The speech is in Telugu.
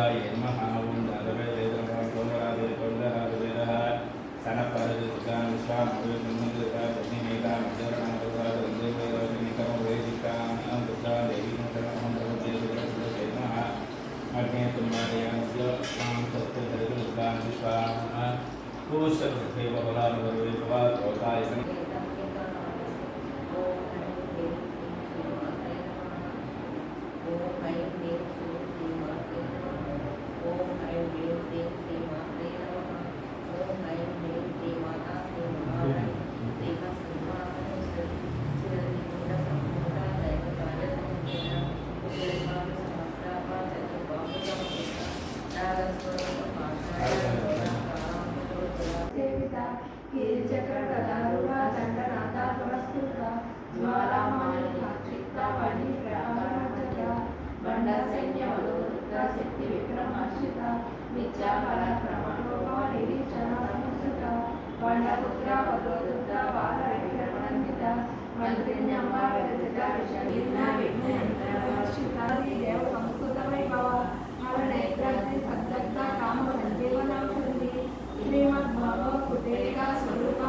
దుర్గాయ నమః ఓం జాతవేదేవ కోమరాదే కొండరాదేవ సనపరది దుర్గా విశ్వామవే బ్రహ్మదేవత అగ్నిమేత మధ్యరణం దుర్గా దందేవేదనికరం వేదికాం దుర్గా దేవీ నమః బ్రహ్మదేవ నమః అగ్నే తుమ్మాదయానస్య మాం సత్య దుర్గా విశ్వామ పూషదేవ బలానుభవే భవాతోకాయ శక్తి విక్రమార్షిత విద్యా పరాక్రమణోప నిరీక్షణ సంస్కృత బండపుత్ర పదోదుత బాల విక్రమణిత మంత్రిణ్యమ్మ విరచిత విషగిన్న విఘ్నయంత్రవర్షిత దేవ సంస్కృత వైభవ హరనేత్రాగ్ని సద్దగ్ధ కామ సంజీవనౌషధి శ్రీమద్భాగవత కుటీరికా స్వరూప